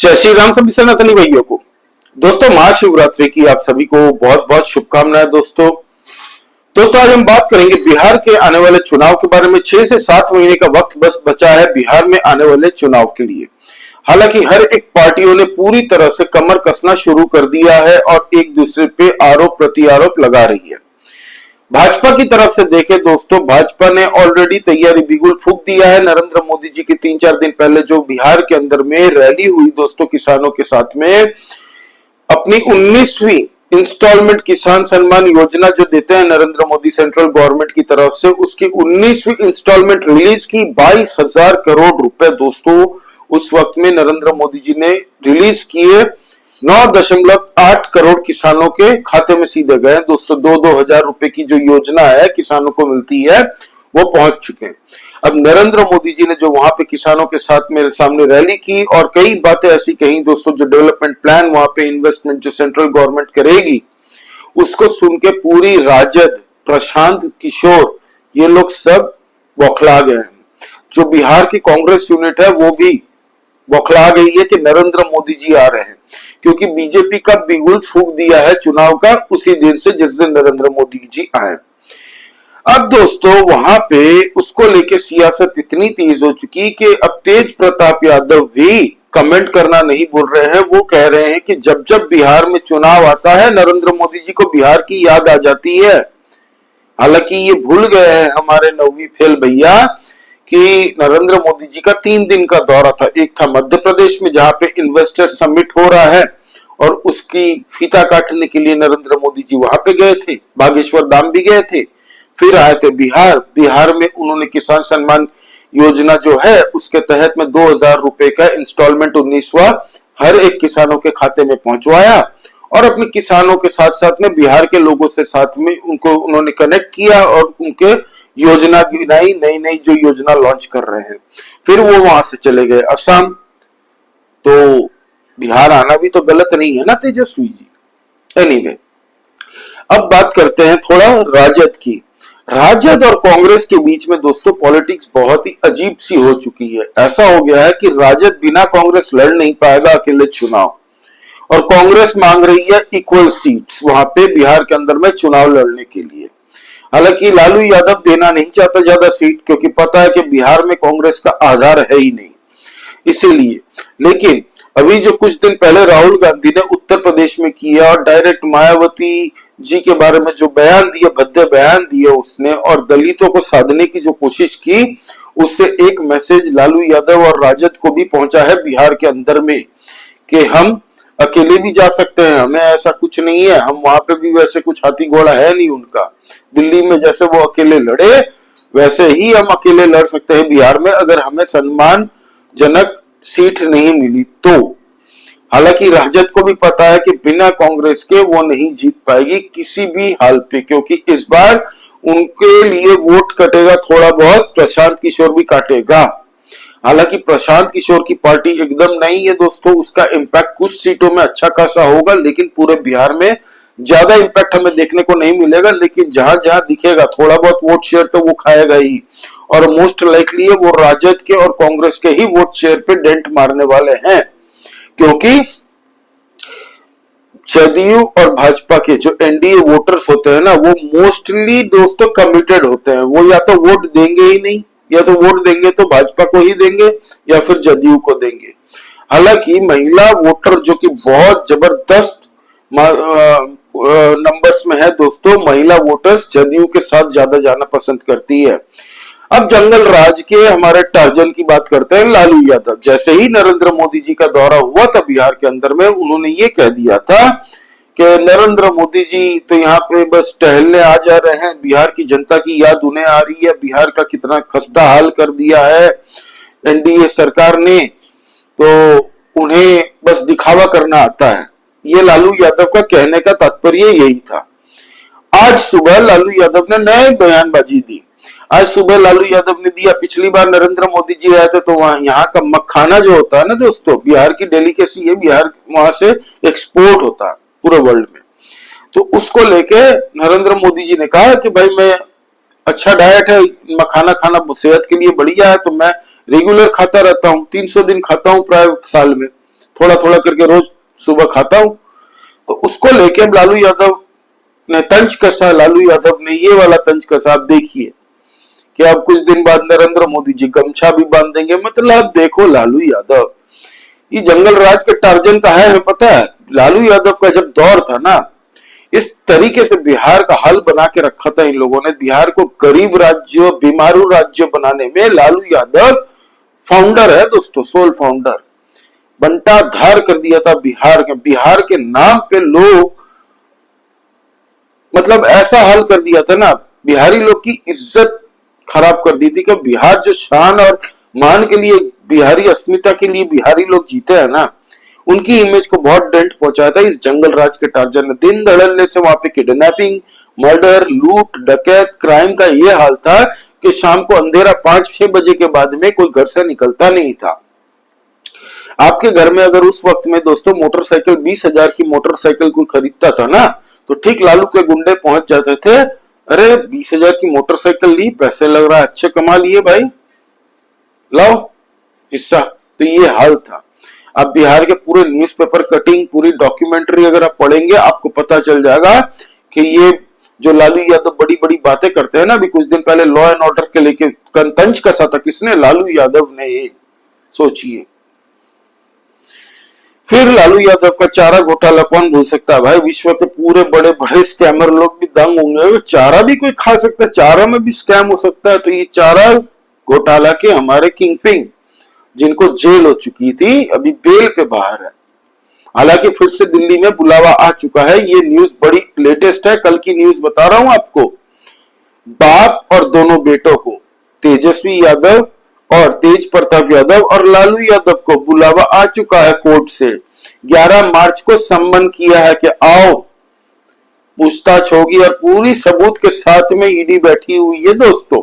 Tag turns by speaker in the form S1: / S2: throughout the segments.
S1: जय श्री राम सभी सनातनी भाइयों को। दोस्तों महाशिवरात्रि की आप सभी को बहुत बहुत शुभकामनाएं। दोस्तों आज हम बात करेंगे बिहार के आने वाले चुनाव के बारे में। 6 से 7 महीने का वक्त बस बचा है बिहार में आने वाले चुनाव के लिए। हालांकि हर एक पार्टियों ने पूरी तरह से कमर कसना शुरू कर दिया है और एक दूसरे पे आरोप प्रत्यारोप लगा रही है। भाजपा की तरफ से देखें दोस्तों, भाजपा ने ऑलरेडी तैयारी बिगुल फूंक दिया है। नरेंद्र मोदी जी की 3-4 दिन पहले जो बिहार के अंदर में रैली हुई दोस्तों किसानों के साथ में, अपनी 19वीं इंस्टॉलमेंट किसान सम्मान योजना जो देते हैं नरेंद्र मोदी सेंट्रल गवर्नमेंट की तरफ से, उसकी 19वीं इंस्टॉलमेंट रिलीज की 22,000 करोड़ रुपए दोस्तों उस वक्त में नरेंद्र मोदी जी ने रिलीज किए। 9.8 करोड़ किसानों के खाते में सीधे गए दोस्तों। 2-2 हजार रुपए की जो योजना है किसानों को मिलती है वो पहुंच चुके हैं। अब नरेंद्र मोदी जी ने जो वहां पे किसानों के साथ मेरे सामने रैली की और कई बातें ऐसी कही दोस्तों, जो डेवलपमेंट प्लान वहां पे इन्वेस्टमेंट जो सेंट्रल गवर्नमेंट करेगी उसको सुन के पूरी राजद, प्रशांत किशोर, ये लोग सब बौखला गए हैं। जो बिहार की कांग्रेस यूनिट है वो भी बौखला गई है कि नरेंद्र मोदी जी आ रहे हैं, क्योंकि बीजेपी का बिगुल फूंक दिया है चुनाव का उसी दिन से जिस दिन नरेंद्र मोदी जी आए। अब दोस्तों वहां पे उसको लेके सियासत इतनी तेज हो चुकी कि अब तेज प्रताप यादव भी कमेंट करना नहीं भूल रहे हैं। वो कह रहे हैं कि जब जब बिहार में चुनाव आता है नरेंद्र मोदी जी को बिहार की याद आ जाती है। हालांकि ये भूल गए हैं हमारे 9वीं फेल भैया कि नरेंद्र मोदी जी का 3 दिन का दौरा था। एक था मध्य प्रदेश में जहां पे इन्वेस्टर समिट हो रहा है और उसकी फीता काटने के लिए नरेंद्र मोदी जी वहां पे गए थे, बागेश्वर धाम भी गए थे। फिर आए थे बिहार में उन्होंने किसान सम्मान योजना जो है उसके तहत में 2,000 रुपए का इंस्टॉलमेंट 19वां हर एक किसानों के खाते में पहुंचवाया और अपने किसानों के साथ साथ में बिहार के लोगों से साथ में उनको उन्होंने कनेक्ट किया और उनके योजना गिनाई, नई नई जो योजना लॉन्च कर रहे हैं। फिर वो वहां से चले गए असम। तो बिहार आना भी तो गलत नहीं है ना तेजस्वी जी। एनीवे, अब बात करते हैं थोड़ा राजद की। राजद और कांग्रेस के बीच में दोस्तों पॉलिटिक्स बहुत ही अजीब सी हो चुकी है। ऐसा हो गया है कि राजद बिना कांग्रेस लड़ नहीं पाएगा अकेले चुनाव, और कांग्रेस मांग रही है इक्वल सीट्स वहां पे बिहार के अंदर में चुनाव लड़ने के लिए। हालांकि लालू यादव देना नहीं चाहता ज्यादा सीट, क्योंकि पता है कि बिहार में कांग्रेस का आधार है ही नहीं, इसीलिए। लेकिन अभी जो कुछ दिन पहले राहुल गांधी ने उत्तर प्रदेश में किया और डायरेक्ट मायावती जी के बारे में जो बयान दिया, भद्दे बयान दिए उसने, और दलितों को साधने की जो कोशिश की, उससे एक मैसेज लालू यादव और राजद को भी पहुंचा है बिहार के अंदर में कि हम अकेले भी जा सकते हैं, हमें ऐसा कुछ नहीं है। हम वहां पे भी वैसे कुछ हाथी घोड़ा है नहीं उनका। दिल्ली में जैसे वो अकेले लड़े वैसे ही हम अकेले लड़ सकते हैं बिहार में, अगर हमें सम्मानजनक सीट नहीं मिली तो। हालांकि राजद को भी पता है कि बिना कांग्रेस के वो नहीं जीत पाएगी किसी भी हाल पे, क्योंकि इस बार उनके लिए वोट कटेगा थोड़ा बहुत, प्रशांत किशोर भी काटेगा। हालांकि प्रशांत किशोर की पार्टी एकदम नहीं है दोस्तों, उसका इम्पैक्ट कुछ सीटों में अच्छा खासा होगा, लेकिन पूरे बिहार में ज्यादा इम्पैक्ट हमें देखने को नहीं मिलेगा। लेकिन जहां जहां दिखेगा थोड़ा बहुत वोट शेयर तो वो खाएगा ही, और मोस्ट लाइकली वो राजद के और कांग्रेस के ही वोट शेयर पे डेंट मारने वाले हैं, क्योंकि जदयू और भाजपा के जो एनडीए वोटर्स होते हैं ना, वो मोस्टली दोस्तों कमिटेड होते हैं। वो या तो वोट देंगे ही नहीं, या तो वोट देंगे तो भाजपा को ही देंगे या फिर जदयू को देंगे। हालांकि महिला वोटर जो कि बहुत जबरदस्त नंबर्स में है दोस्तों, महिला वोटर्स जदयू के साथ ज्यादा जाना पसंद करती है। अब जंगल राज के हमारे टार्जन की बात करते हैं लालू यादव। जैसे ही नरेंद्र मोदी जी का दौरा हुआ था बिहार के अंदर में, उन्होंने ये कह दिया था कि नरेंद्र मोदी जी तो यहाँ पे बस टहलने आ जा रहे हैं, बिहार की जनता की याद उन्हें आ रही है, बिहार का कितना खस्ता हाल कर दिया है एनडीए सरकार ने, तो उन्हें बस दिखावा करना आता है। ये लालू यादव का कहने का तात्पर्य यही था। आज सुबह लालू यादव ने नए बयानबाजी दी। आज सुबह लालू यादव ने दिया, पिछली बार नरेंद्र मोदी जी आए थे तो वहां यहाँ का मखाना जो होता है ना दोस्तों, बिहार की डेलीकेसी है, बिहार वहां से एक्सपोर्ट होता है पूरे वर्ल्ड में, तो उसको लेके नरेंद्र मोदी जी ने कहा कि भाई मैं अच्छा डाइट है, मखाना खाना सेहत के लिए बढ़िया है, तो मैं रेगुलर खाता रहता हूँ, 300 दिन खाता हूँ प्राय साल में, थोड़ा थोड़ा करके रोज सुबह खाता हूं। तो उसको लेके अब लालू यादव ने तंज कसा, लालू यादव ने ये वाला तंज कसा। आप देखिए कि अब कुछ दिन बाद नरेंद्र मोदी जी गमछा भी बांध देंगे। मतलब देखो लालू यादव, ये जंगल राज के टार्जन का है, हमें पता है। लालू यादव का जब दौर था ना, इस तरीके से बिहार का हल बना के रखा था इन लोगों ने। बिहार को गरीब राज्य, बीमारू राज्य बनाने में लालू यादव फाउंडर है दोस्तों, सोल फाउंडर। बंटा धार कर दिया था बिहार के नाम पे लोग, मतलब ऐसा हल कर दिया था ना, बिहारी लोग की इज्जत खराब कर दी थी। कि बिहार जो शान और मान के लिए, बिहारी अस्मिता के लिए बिहारी लोग जीते हैं ना, उनकी इमेज को बहुत डेंट पहुंचाया था इस जंगल राज के टार्जन ने। दिन दड़लने से वहां पे किडनैपिंग, मर्डर, लूट, डकैत, क्राइम का ये हाल था कि शाम को अंधेरा 5-6 बजे के बाद में कोई घर से निकलता नहीं था। आपके घर में अगर उस वक्त में दोस्तों मोटरसाइकिल 20,000 की मोटरसाइकिल कोई खरीदता था ना, तो ठीक लालू के गुंडे पहुंच जाते थे। अरे 20,000 की मोटरसाइकिल ली, पैसे लग रहा है, अच्छे कमा लिए भाई, लाओ हिस्सा। तो ये हाल था। अब बिहार के पूरे न्यूज़पेपर कटिंग, पूरी डॉक्यूमेंट्री अगर आप पढ़ेंगे, आपको पता चल जाएगा कि ये जो लालू यादव बड़ी बड़ी बातें करते हैं ना, अभी कुछ दिन पहले लॉ एंड ऑर्डर के लेके तंज कसा था किसने? लालू यादव ने। ये सोचिए। फिर लालू यादव का चारा घोटाला कौन भूल सकता है भाई? विश्व के पूरे बड़े बड़े स्कैमर लोग भी दंग होंगे। चारा भी कोई खा सकता है, चारा में भी स्कैम हो सकता है। तो ये चारा घोटाला के हमारे किंग पिंग, जिनको जेल हो चुकी थी, अभी बेल पे बाहर है। हालांकि फिर से दिल्ली में बुलावा आ चुका है। ये न्यूज बड़ी लेटेस्ट है, कल की न्यूज बता रहा हूं आपको। बाप और दोनों बेटों को, तेजस्वी यादव और तेज प्रताप यादव और लालू यादव को बुलावा आ चुका है कोर्ट से। 11 मार्च को सम्मन किया है कि आओ, पूछताछ होगी। और पूरी सबूत के साथ में ईडी बैठी हुई है दोस्तों।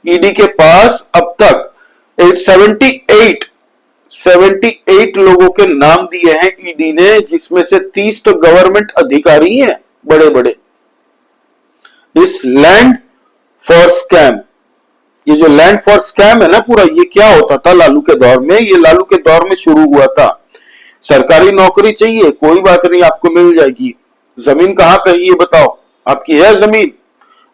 S1: ईडी के पास अब तक 78 लोगों के नाम दिए हैं ईडी ने, जिसमें से 30 तो गवर्नमेंट अधिकारी हैं बड़े बड़े। इस लैंड फॉर स्कैम, ये जो लैंड फॉर स्कैम है ना पूरा, ये क्या होता था लालू के दौर में? ये लालू के दौर में शुरू हुआ था। सरकारी नौकरी चाहिए, कोई बात नहीं, आपको मिल जाएगी। जमीन कहां पे है ये बताओ, आपकी है जमीन?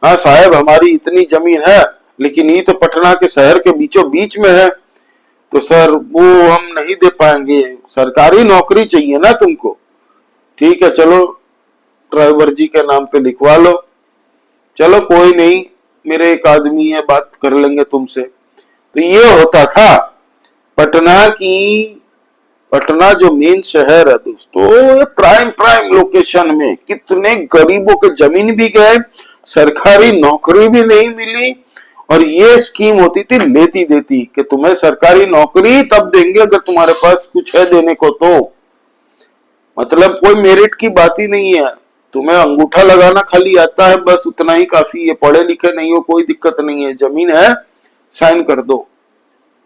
S1: हाँ साहब, हमारी इतनी जमीन है, लेकिन ये तो पटना के शहर के बीचों बीच में है, तो सर वो हम नहीं दे पाएंगे। सरकारी नौकरी चाहिए ना तुमको, ठीक है, चलो ड्राइवर जी के नाम पे लिखवा लो, चलो कोई नहीं, मेरे एक आदमी है, बात कर लेंगे तुमसे। तो ये होता था। पटना जो मेन शहर है दोस्तों, प्राइम लोकेशन में कितने गरीबों के जमीन भी गए, सरकारी नौकरी भी नहीं मिली। और ये स्कीम होती थी लेती देती, कि तुम्हें सरकारी नौकरी तब देंगे अगर तुम्हारे पास कुछ है देने को। तो मतलब कोई मेरिट की बात ही नहीं है, तुम्हें अंगूठा लगाना खाली आता है, बस उतना ही काफी है। पढ़े लिखे नहीं हो, कोई दिक्कत नहीं है, जमीन है, साइन कर दो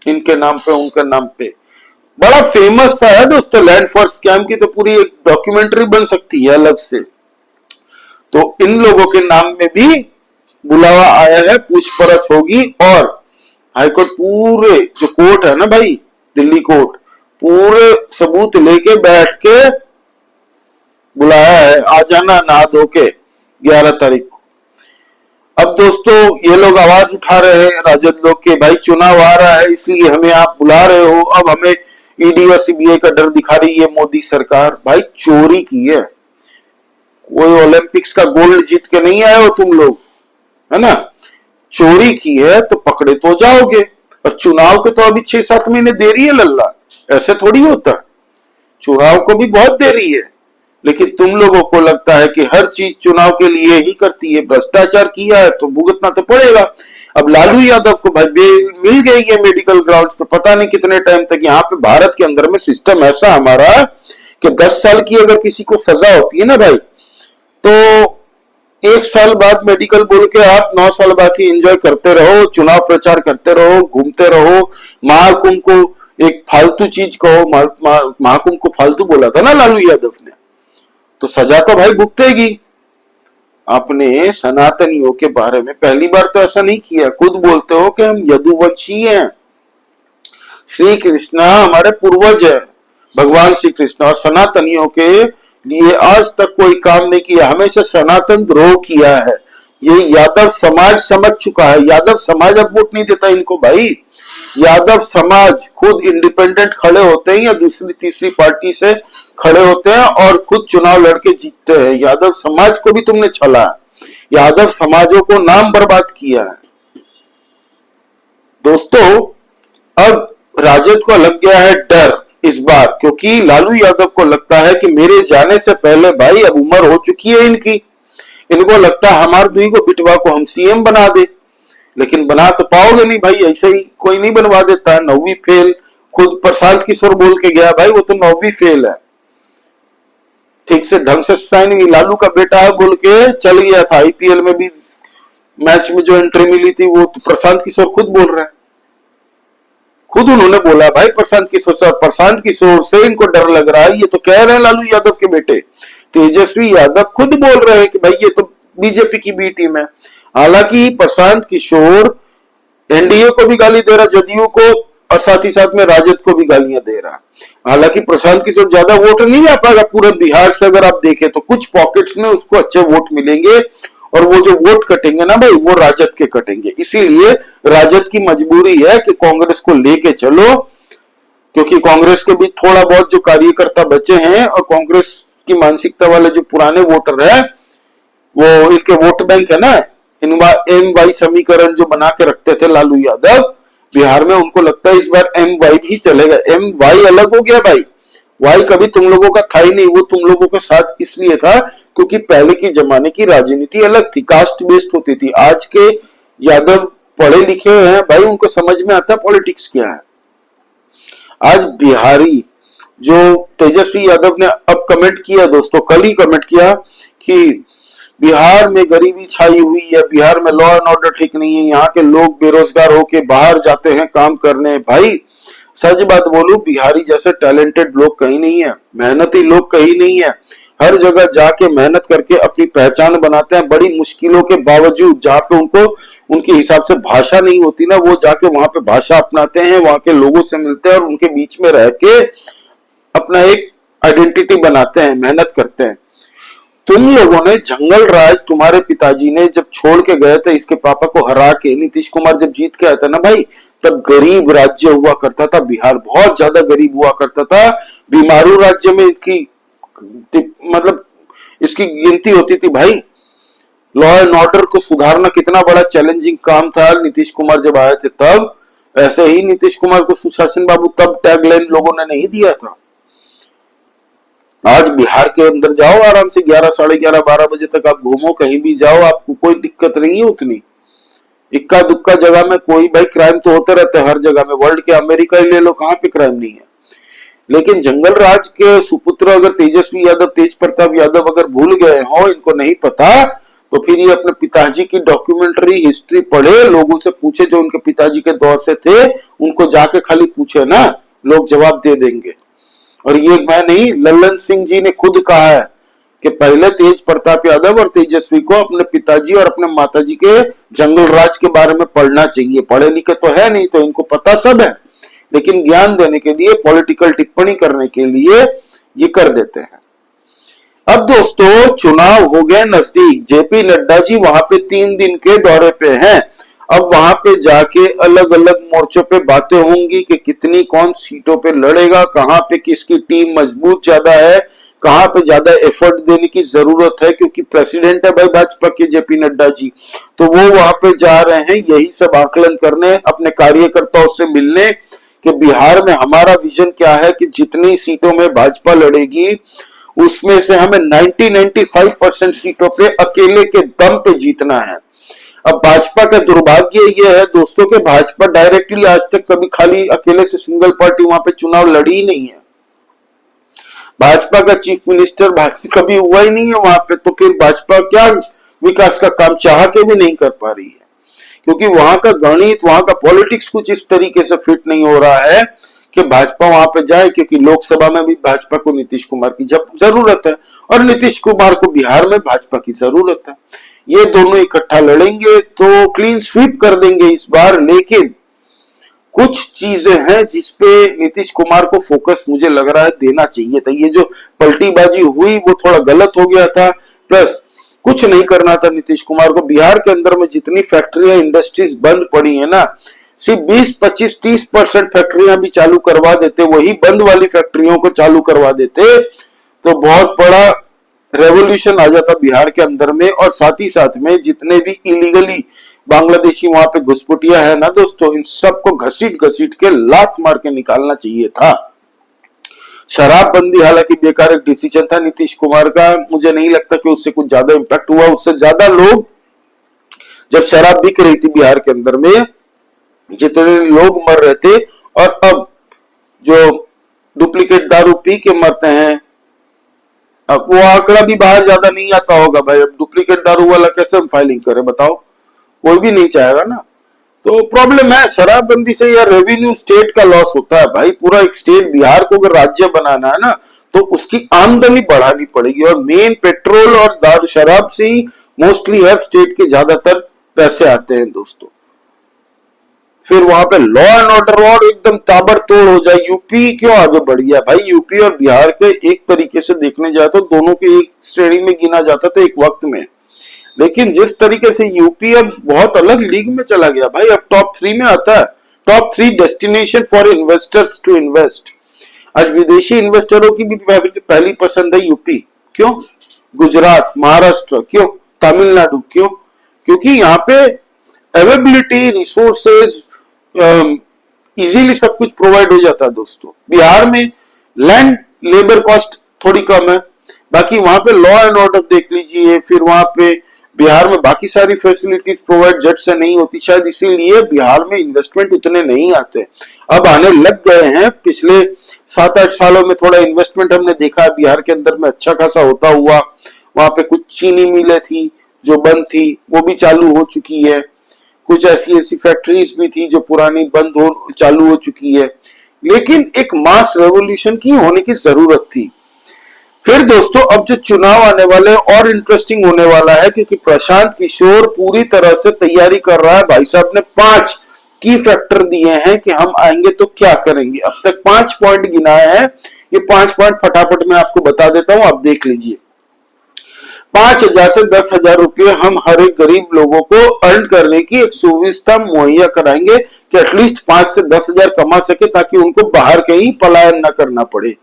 S1: इनके नाम पे उनके नाम पे। बड़ा फेमस सा है दोस्तों लैंड फॉर स्कैम की, तो पूरी एक डॉक्यूमेंट्री बन सकती है अलग से। तो इन लोगों के नाम में भी बुलावा आया है, पूछपरछ होगी। और हाईकोर्ट पूरे जो कोर्ट है ना भाई, दिल्ली कोर्ट, पूरे सबूत लेके बैठ के बुलाया है, आ जाना नहा धो के 11 तारीख को। अब दोस्तों ये लोग आवाज उठा रहे हैं राजद लोग के, भाई चुनाव आ रहा है इसलिए हमें आप बुला रहे हो, अब हमें ईडी और सीबीआई का डर दिखा रही है मोदी सरकार। भाई चोरी की है, कोई ओलंपिक्स का गोल्ड जीत के नहीं आए हो तुम लोग, है ना? चोरी की है तो पकड़े तो जाओगे। और चुनाव के तो अभी 6-7 महीने देरी है लल्ला, ऐसे थोड़ी होता। चुनाव को भी बहुत देरी है, लेकिन तुम लोगों को लगता है कि हर चीज चुनाव के लिए ही करती है। भ्रष्टाचार किया है तो भुगतना तो पड़ेगा। अब लालू यादव को भाई बेल मिल गई है मेडिकल ग्राउंड्स पे, पता नहीं कितने टाइम तक। यहाँ पे भारत के अंदर में सिस्टम ऐसा हमारा कि 10 साल की अगर किसी को सजा होती है ना भाई, तो 1 साल बाद मेडिकल बोल के आप 9 साल बाकी एंजॉय करते रहो, चुनाव प्रचार करते रहो, घूमते रहो। महाकुंभ को एक फालतू चीज कहो, महाकुंभ को फालतू बोला था ना लालू यादव ने, तो सजा तो भाई भुगतेगी। आपने सनातनियों के बारे में पहली बार तो ऐसा नहीं किया, खुद बोलते हो कि हम यदुवंशी हैं, श्री कृष्णा हमारे पूर्वज है, भगवान श्री कृष्ण और सनातनियों के लिए आज तक कोई काम नहीं किया, हमेशा सनातन द्रोह किया है। ये यादव समाज समझ चुका है। यादव समाज अब वोट नहीं देता इनको भाई। यादव समाज खुद इंडिपेंडेंट खड़े होते हैं या दूसरी तीसरी पार्टी से खड़े होते हैं और खुद चुनाव लड़के जीतते हैं। यादव समाज को भी तुमने छला, यादव समाजों को नाम बर्बाद किया है। दोस्तों अब राजद को लग गया है डर इस बार, क्योंकि लालू यादव को लगता है कि मेरे जाने से पहले भाई अब उम्र हो चुकी है इनकी, इनको लगता है हमार दुई को बिटवा को हम सीएम बना दे, लेकिन बना तो पाओगे नहीं भाई, ऐसे ही कोई नहीं बनवा देता है। 9वीं फेल, खुद प्रशांत किशोर बोल के गया भाई वो तो 9वीं फेल है, ठीक से ढंग से साइन नहीं, लालू का बेटा है बोल के चल गया था। आईपीएल में भी मैच में जो एंट्री मिली थी वो तो प्रशांत किशोर खुद बोल रहे हैं, खुद उन्होंने बोला भाई प्रशांत किशोर से, प्रशांत किशोर से इनको डर लग रहा है। ये तो कह रहे हैं लालू यादव के बेटे तेजस्वी यादव खुद बोल रहे हैं कि भाई ये तो बीजेपी की बी टीम है। हालांकि प्रशांत किशोर एनडीए को भी गाली दे रहा, जदयू को, और साथ ही साथ में राजद को भी गालियां दे रहा। हालांकि प्रशांत किशोर ज्यादा वोट नहीं आ पाएगा पूरे बिहार से, अगर आप देखें तो कुछ पॉकेट्स में उसको अच्छे वोट मिलेंगे और वो जो वोट कटेंगे ना भाई वो राजद के कटेंगे। इसीलिए राजद की मजबूरी है कि कांग्रेस को लेके चलो, क्योंकि कांग्रेस के भी थोड़ा बहुत जो कार्यकर्ता बचे हैं और कांग्रेस की मानसिकता वाले जो पुराने वोटर है वो इनके वोट बैंक है ना, एम वाई समीकरण जो बना के रखते थे लालू यादव बिहार में, उनको लगता है इस बार एम वाई भी चलेगा। एम वाई अलग हो गया भाई, वाई कभी तुम लोगों का था ही नहीं, वो तुम लोगों के साथ इसलिए था क्योंकि पहले की जमाने की राजनीति अलग थी, कास्ट बेस्ड होती थी। आज के यादव पढ़े लिखे हैं भाई, उनको समझ में आता है पॉलिटिक्स क्या है। आज बिहारी जो तेजस्वी यादव ने अब कमेंट किया दोस्तों, कल ही कमेंट किया कि बिहार में गरीबी छाई हुई है, बिहार में लॉ एंड ऑर्डर ठीक नहीं है, यहाँ के लोग बेरोजगार होके बाहर जाते हैं काम करने। भाई सच बात बोलूं, बिहारी जैसे टैलेंटेड लोग कहीं नहीं है, मेहनती लोग कहीं नहीं है। हर जगह जाके मेहनत करके अपनी पहचान बनाते हैं बड़ी मुश्किलों के बावजूद। जहाँ पे उनको उनके हिसाब से भाषा नहीं होती ना, वो जाके वहां पे भाषा अपनाते हैं, वहां के लोगों से मिलते हैं और उनके बीच में रह के अपना एक आइडेंटिटी बनाते हैं, मेहनत करते हैं। तुम लोगों ने जंगल राज, तुम्हारे पिताजी ने जब छोड़ के गए थे इसके पापा को हरा के, नीतीश कुमार जब जीत के आया था ना भाई, तब गरीब राज्य हुआ करता था बिहार, बहुत ज्यादा गरीब हुआ करता था। बीमारू राज्य में इसकी मतलब इसकी गिनती होती थी भाई। लॉ एंड ऑर्डर को सुधारना कितना बड़ा चैलेंजिंग काम था नीतीश कुमार जब आए थे तब। ऐसे ही नीतीश कुमार को सुशासन बाबू तब टैगलाइन लोगों ने नहीं दिया था। आज बिहार के अंदर जाओ आराम से 11, साढ़े 11, 12 बजे तक आप घूमो, कहीं भी जाओ, आपको कोई दिक्कत नहीं है उतनी। इक्का दुक्का जगह में कोई भाई क्राइम तो होते रहते हैं हर जगह में, वर्ल्ड के अमेरिका ही ले लो, कहां पे क्राइम नहीं है। लेकिन जंगल राज के सुपुत्र अगर तेजस्वी यादव, तेज प्रताप यादव अगर भूल गए हो, इनको नहीं पता, तो फिर ये अपने पिताजी की डॉक्यूमेंट्री हिस्ट्री पढ़े, लोगों से पूछे जो उनके पिताजी के दौर से थे, उनको जाके खाली पूछे ना, लोग जवाब दे देंगे। और ये मैं नहीं, लल्लन सिंह जी ने खुद कहा है कि पहले तेज प्रताप यादव और तेजस्वी को अपने पिताजी और अपने माताजी के जंगल राज के बारे में पढ़ना चाहिए। पढ़े लिखे तो है नहीं, तो इनको पता सब है, लेकिन ज्ञान देने के लिए, पॉलिटिकल टिप्पणी करने के लिए ये कर देते हैं। अब दोस्तों चुनाव हो गए नजदीक, जेपी नड्डा जी वहां पे 3 दिन के दौरे पे हैं। अब वहां पे जाके अलग अलग मोर्चों पे बातें होंगी कि कितनी कौन सीटों पे लड़ेगा, कहां पे किसकी टीम मजबूत ज्यादा है, कहां पे ज्यादा एफर्ट देने की जरूरत है, क्योंकि प्रेसिडेंट है भाई भाजपा के जेपी नड्डा जी, तो वो वहां पे जा रहे हैं यही सब आकलन करने, अपने कार्यकर्ताओं से मिलने कि बिहार में हमारा विजन क्या है कि जितनी सीटों में भाजपा लड़ेगी उसमें से हमें 90-95% सीटों पे अकेले के दम पे जीतना है। अब भाजपा का दुर्भाग्य यह है दोस्तों कि भाजपा डायरेक्टली आज तक कभी खाली अकेले से सिंगल पार्टी वहां पे चुनाव लड़ी ही नहीं है। भाजपा का चीफ मिनिस्टर कभी हुआ ही नहीं है वहां पे, तो फिर भाजपा क्या विकास का काम चाह के भी नहीं कर पा रही है, क्योंकि वहां का गणित, वहां का पॉलिटिक्स कुछ इस तरीके से फिट नहीं हो रहा है कि भाजपा वहां पे जाए। क्योंकि लोकसभा में भी भाजपा को नीतीश कुमार की जरूरत है और नीतीश कुमार को बिहार में भाजपा की जरूरत है। ये दोनों इकट्ठा लड़ेंगे तो क्लीन स्वीप कर देंगे इस बार, लेकिन कुछ चीजें हैं जिसपे नीतीश कुमार को फोकस मुझे लग रहा है देना चाहिए था। ये जो पलटीबाजी हुई वो थोड़ा गलत हो गया था, प्लस कुछ नहीं करना था नीतीश कुमार को। बिहार के अंदर में जितनी फैक्ट्रियां इंडस्ट्रीज बंद पड़ी है ना, सिर्फ 20, 25, 30% फैक्ट्रियां भी चालू करवा देते, वही बंद वाली फैक्ट्रियों को चालू करवा देते तो बहुत बड़ा रेवोल्यूशन आ जाता बिहार के अंदर में। और साथ ही साथ में जितने भी इलीगली बांग्लादेशी वहां पे घुसपैठिया है ना दोस्तों, इन सबको घसीट घसीट के लात मार के निकालना चाहिए था। शराबबंदी हालांकि बेकार एक डिसीजन था नीतीश कुमार का, मुझे नहीं लगता कि उससे कुछ ज्यादा इम्पैक्ट हुआ। उससे ज्यादा लोग जब शराब बिक रही थी बिहार के अंदर में, जितने लोग मर रहे थे, और अब जो डुप्लीकेट दारू पी के मरते हैं, अब वो आंकड़ा भी बाहर ज्यादा नहीं आता होगा भाई। अब डुप्लीकेट दारू वाला कैसे हम फाइलिंग करें बताओ, कोई भी नहीं चाहेगा ना। तो प्रॉब्लम है शराबबंदी से, या रेवेन्यू स्टेट का लॉस होता है भाई। पूरा एक स्टेट बिहार को अगर राज्य बनाना है ना, तो उसकी आमदनी बढ़ानी पड़ेगी, और मेन पेट्रोल और दारू शराब से ही मोस्टली हर स्टेट के ज्यादातर पैसे आते हैं दोस्तों। फिर वहां पे लॉ एंड ऑर्डर और एकदम ताबड़तोड़ हो जाए। यूपी क्यों आगे बढ़ गया भाई? यूपी और बिहार के एक तरीके से देखने जाए तो दोनों के एक श्रेणी में गिना जाता था एक वक्त में, लेकिन जिस तरीके से यूपी अब बहुत अलग लीग में चला गया भाई, अब टॉप 3 में आता है। Top 3 destination for investors to invest. आज विदेशी इन्वेस्टरों की भी पहली पसंद है यूपी। क्यों? गुजरात, महाराष्ट्र क्यों, तमिलनाडु क्यों? क्योंकि यहाँ पे अवेबिलिटी, रिसोर्सेज इजीली सब कुछ प्रोवाइड हो जाता है दोस्तों। बिहार में लैंड लेबर कॉस्ट थोड़ी कम है, बाकी वहां पे लॉ एंड ऑर्डर देख लीजिए। फिर वहां पे बिहार में बाकी सारी फैसिलिटीज प्रोवाइड जट से नहीं होती, शायद इसीलिए बिहार में इन्वेस्टमेंट उतने नहीं आते। अब आने लग गए हैं, पिछले 7-8 सालों में थोड़ा इन्वेस्टमेंट हमने देखा है बिहार के अंदर में अच्छा खासा होता हुआ। वहां पे कुछ चीनी मिलें थी जो बंद थी, वो भी चालू हो चुकी है। कुछ ऐसी फैक्ट्रीज भी थी जो पुरानी बंद हो चालू हो चुकी है, लेकिन एक मास रेवोल्यूशन की होने की जरूरत थी। फिर दोस्तों अब जो चुनाव आने वाले और इंटरेस्टिंग होने वाला है, क्योंकि प्रशांत किशोर पूरी तरह से तैयारी कर रहा है। भाई साहब ने 5 की फैक्टर दिए हैं कि हम आएंगे तो क्या करेंगे। अब तक 5 पॉइंट गिनाए हैं, ये 5 पॉइंट फटाफट मैं आपको बता देता हूं, आप देख लीजिए। 5,000 से 10,000 रुपये हम हर एक गरीब लोगों को अर्न करने की एक सुविधा मुहैया कराएंगे कि एटलीस्ट 5 से 10,000 कमा सके, ताकि उनको बाहर कहीं पलायन न करना पड़े।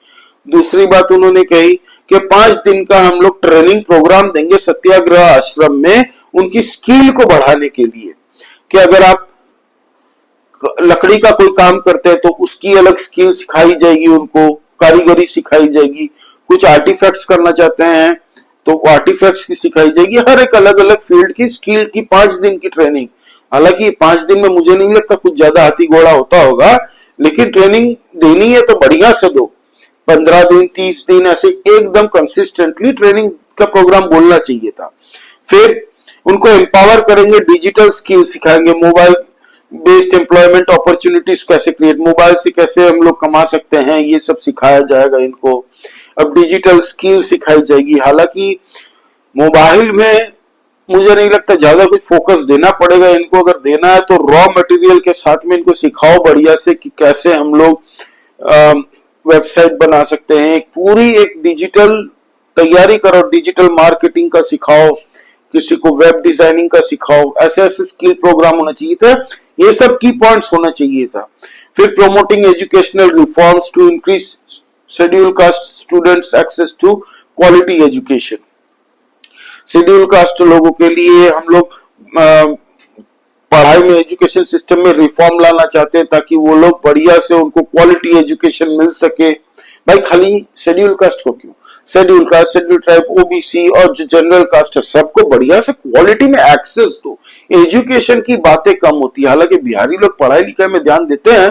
S1: दूसरी बात उन्होंने कही कि 5 दिन का हम लोग ट्रेनिंग प्रोग्राम देंगे सत्याग्रह आश्रम में, उनकी स्किल को बढ़ाने के लिए, कि अगर आप लकड़ी का कोई काम करते हैं तो उसकी अलग स्किल सिखाई जाएगी, उनको कारीगरी सिखाई जाएगी। कुछ आर्टिफैक्ट्स करना चाहते हैं तो आर्टिफैक्ट्स की सिखाई जाएगी। हर एक अलग अलग फील्ड की स्किल की 5 दिन की ट्रेनिंग। हालांकि 5 दिन में मुझे नहीं लगता कुछ ज्यादा हाथी घोड़ा होता होगा, लेकिन ट्रेनिंग देनी है तो बढ़िया से दो। 15 दिन, 30 दिन ऐसे एकदम कंसिस्टेंटली ट्रेनिंग का प्रोग्राम बोलना चाहिए था। फिर उनको एम्पावर करेंगे, डिजिटल स्किल सिखाएंगे, मोबाइल बेस्ड एम्प्लॉयमेंट अपॉर्चुनिटीज कैसे क्रिएट, मोबाइल से कैसे हम लोग कमा सकते हैं, ये सब सिखाया जाएगा इनको। अब डिजिटल स्किल सिखाई जाएगी। हालांकि मोबाइल में मुझे नहीं लगता ज्यादा कुछ फोकस देना पड़ेगा इनको। अगर देना है तो रॉ मटेरियल के साथ में इनको सिखाओ बढ़िया से कि कैसे हम लोग वेबसाइट बना सकते हैं। पूरी एक डिजिटल तैयारी करो, डिजिटल मार्केटिंग का सिखाओ, किसी को वेब डिजाइनिंग का सिखाओ। ऐसे ऐसे स्किल प्रोग्राम होना चाहिए था, ये सब की पॉइंट्स होना चाहिए था। फिर promoting educational reforms to increase schedule caste students access to quality education. Schedule caste लोगों के लिए हम लोग पढ़ाई में, एजुकेशन सिस्टम में रिफॉर्म लाना चाहते हैं, ताकि वो लोग बढ़िया से उनको क्वालिटी एजुकेशन मिल सके। भाई खाली शेड्यूल कास्ट को क्यों, schedule caste, schedule tribe, OBC और जो जनरल कास्ट है सबको बढ़िया से क्वालिटी में एक्सेस दो। एजुकेशन की बातें कम होती है। हालांकि बिहारी लोग पढ़ाई लिखाई में ध्यान देते हैं,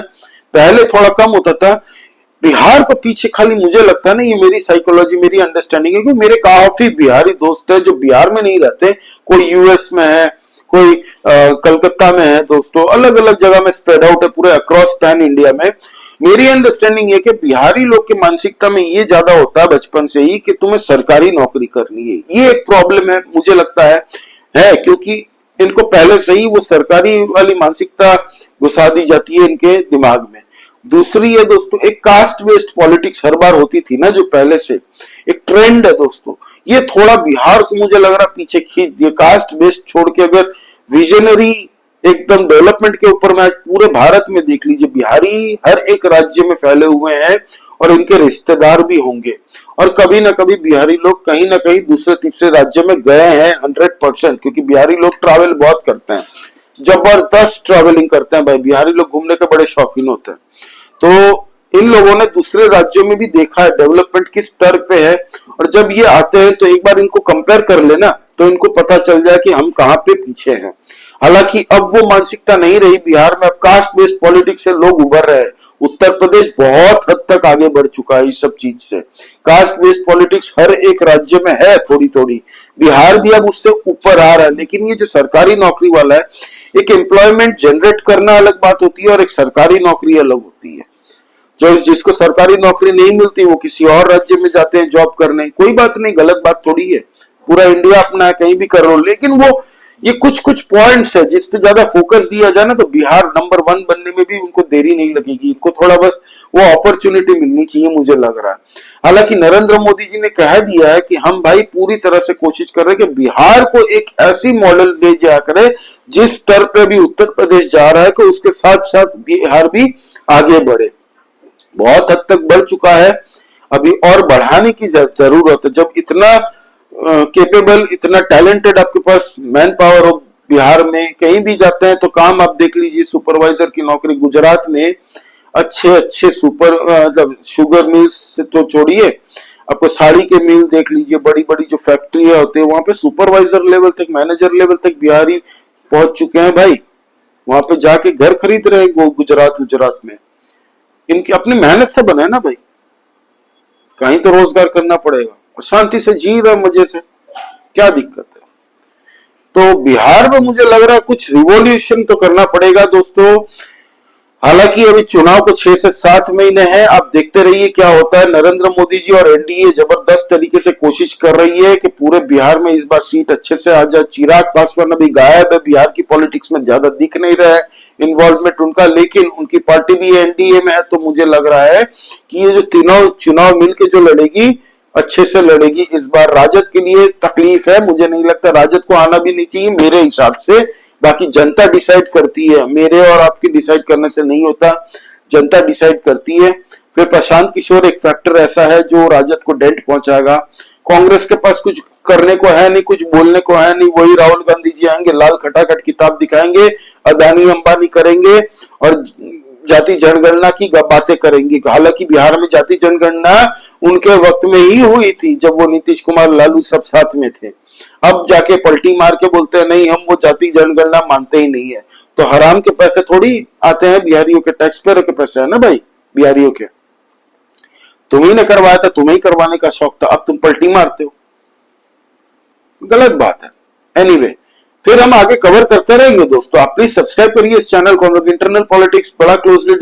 S1: पहले थोड़ा कम होता था। बिहार को पीछे खाली मुझे लगता है ना, ये मेरी साइकोलॉजी, मेरी अंडरस्टैंडिंग है कि मेरे काफी बिहारी दोस्त है जो बिहार में नहीं रहते, कोई यूएस में है, कोई कलकत्ता में है दोस्तों, अलग अलग जगह में स्प्रेड आउट है पूरे अक्रॉस पैन इंडिया में। मेरी अंडरस्टैंडिंग है कि बिहारी लोग की मानसिकता में ये ज्यादा होता है बचपन से ही कि तुम्हें सरकारी नौकरी करनी है। ये एक प्रॉब्लम है मुझे लगता है क्योंकि इनको पहले से ही वो सरकारी वाली मानसिकता घुसा दी जाती है इनके दिमाग में। दूसरी है दोस्तों, एक कास्ट बेस्ड पॉलिटिक्स हर बार होती थी ना, जो पहले से एक ट्रेंड है दोस्तों, ये थोड़ा बिहार को मुझे लग रहा पीछे खींच दिए। कास्ट बेस्ड छोड़ के अगर विजनरी एकदम डेवलपमेंट के ऊपर में पूरे भारत में देख लीजिए, बिहारी हर एक राज्य में फैले हुए हैं और इनके रिश्तेदार भी होंगे, और कभी ना कभी बिहारी लोग कहीं ना कहीं दूसरे तीसरे राज्य में गए हैं 100%, क्योंकि बिहारी लोग ट्रैवल बहुत करते हैं, जबरदस्त ट्रैवलिंग करते हैं भाई। बिहारी लोग घूमने के बड़े शौकीन होते हैं। तो इन लोगों ने दूसरे राज्यों में भी देखा है डेवलपमेंट किस स्तर पे है, और जब ये आते हैं तो एक बार इनको कंपेयर कर लेना तो इनको पता चल जाए कि हम कहां पे पीछे हैं। हालांकि अब वो मानसिकता नहीं रही बिहार में, अब कास्ट बेस्ड पॉलिटिक्स से लोग उभर रहे हैं। उत्तर प्रदेश बहुत हद तक आगे बढ़ चुका है इस सब चीज से। कास्ट बेस्ड पॉलिटिक्स हर एक राज्य में है थोड़ी थोड़ी, बिहार भी अब उससे ऊपर आ रहा है। लेकिन ये जो सरकारी नौकरी वाला है, एक एम्प्लॉयमेंट जनरेट करना अलग बात होती है और एक सरकारी नौकरी अलग होती है। जो जिसको सरकारी नौकरी नहीं मिलती वो किसी और राज्य में जाते हैं जॉब करने, कोई बात नहीं, गलत बात थोड़ी है, पूरा इंडिया अपना है, कहीं भी कर लो। लेकिन वो ये कुछ कुछ पॉइंट्स है जिस पे ज्यादा फोकस दिया जाए ना, तो बिहार नंबर 1 बनने में भी उनको देरी नहीं लगेगी। इनको थोड़ा बस वो अपॉर्चुनिटी मिलनी चाहिए, मुझे लग रहा है। हालांकि नरेंद्र मोदी जी ने कह दिया है कि हम भाई पूरी तरह से कोशिश कर रहे हैं कि बिहार को एक ऐसी मॉडल ले जाया करे जिस स्तर पे भी उत्तर प्रदेश जा रहा है, कि उसके साथ साथ बिहार भी आगे बढ़े। बहुत हद तक बढ़ चुका है, अभी और बढ़ाने की जरूरत है। जब इतना केपेबल, इतना टैलेंटेड आपके पास मैन पावर हो बिहार में, कहीं भी जाते हैं तो काम आप देख लीजिए, सुपरवाइजर की नौकरी गुजरात में अच्छे अच्छे सुपर मतलब शुगर मिल्स से तो छोड़िए, आपको साड़ी के मिल देख लीजिए, बड़ी बड़ी जो फैक्ट्रियां होती है वहां पे सुपरवाइजर लेवल तक, मैनेजर लेवल तक बिहारी पहुंच चुके हैं भाई। वहां पे जाके घर खरीद रहे हैं गुजरात में। इनकी अपनी मेहनत से बने ना भाई, कहीं तो रोजगार करना पड़ेगा, और शांति से जी रहे मजे से, क्या दिक्कत है। तो बिहार में मुझे लग रहा है कुछ रिवॉल्यूशन तो करना पड़ेगा दोस्तों। हालांकि अभी चुनाव को 6 से 7 महीने हैं, आप देखते रहिए क्या होता है। नरेंद्र मोदी जी और एनडीए जबरदस्त तरीके से कोशिश कर रही है कि पूरे बिहार में इस बार सीट अच्छे से आ जाए। चिराग पासवान अभी गायब है, बिहार की पॉलिटिक्स में ज्यादा दिख नहीं रहा है इन्वॉल्वमेंट उनका, लेकिन उनकी पार्टी भी एनडीए में है। तो मुझे लग रहा है कि ये जो तीनों चुनाव मिलकर जो लड़ेगी, अच्छे से लड़ेगी। इस बार राजद के लिए तकलीफ है, मुझे नहीं लगता राजद को आना भी नहीं चाहिए मेरे हिसाब से। बाकी जनता डिसाइड करती है, मेरे और आपके डिसाइड करने से नहीं होता, जनता डिसाइड करती है। फिर प्रशांत किशोर एक फैक्टर ऐसा है जो राजद को डेंट पहुंचाएगा। कांग्रेस के पास कुछ करने को है नहीं, कुछ बोलने को है नहीं, वही राहुल गांधी जी आएंगे, लाल खटाखट किताब दिखाएंगे, अदानी अंबानी करेंगे और जाति जनगणना की बातें करेंगे। हालांकि बिहार में जाति जनगणना उनके वक्त में ही हुई थी जब वो नीतीश कुमार लालू सब साथ में थे। अब जाके पलटी मार के बोलते हैं नहीं हम वो जाति जनगणना मानते ही नहीं है। तो हराम के पैसे थोड़ी आते हैं, बिहारियों के टैक्स पेयर के पैसे है ना भाई, बिहारियों के। तुम्ही ने करवाया था, तुम्हें ही करवाने का शौक था, अब तुम पलटी मारते हो, गलत बात है। एनीवे, फिर हम आगे कवर करते रहेंगे दोस्तों। आप प्लीज सब्सक्राइब करिए इस चैनल को। हम लोग इंटरनल पॉलिटिक्स बड़ा क्लोजली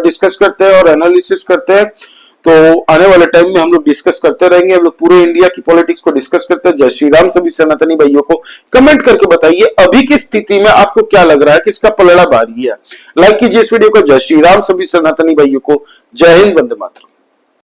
S1: डिस्कस करते हैं और एनालिसिस करते हैं। तो आने वाले टाइम में हम लोग डिस्कस करते रहेंगे, हम लोग पूरे इंडिया की पॉलिटिक्स को डिस्कस करते हैं। जय श्री राम सभी सनातनी भाइयों को। कमेंट करके बताइए अभी की स्थिति में आपको क्या लग रहा है, किसका पलड़ा भारी है। लाइक कीजिए इस वीडियो को। जय श्री राम सभी सनातनी भाइयों को। जय हिंद, वंदे मातरम।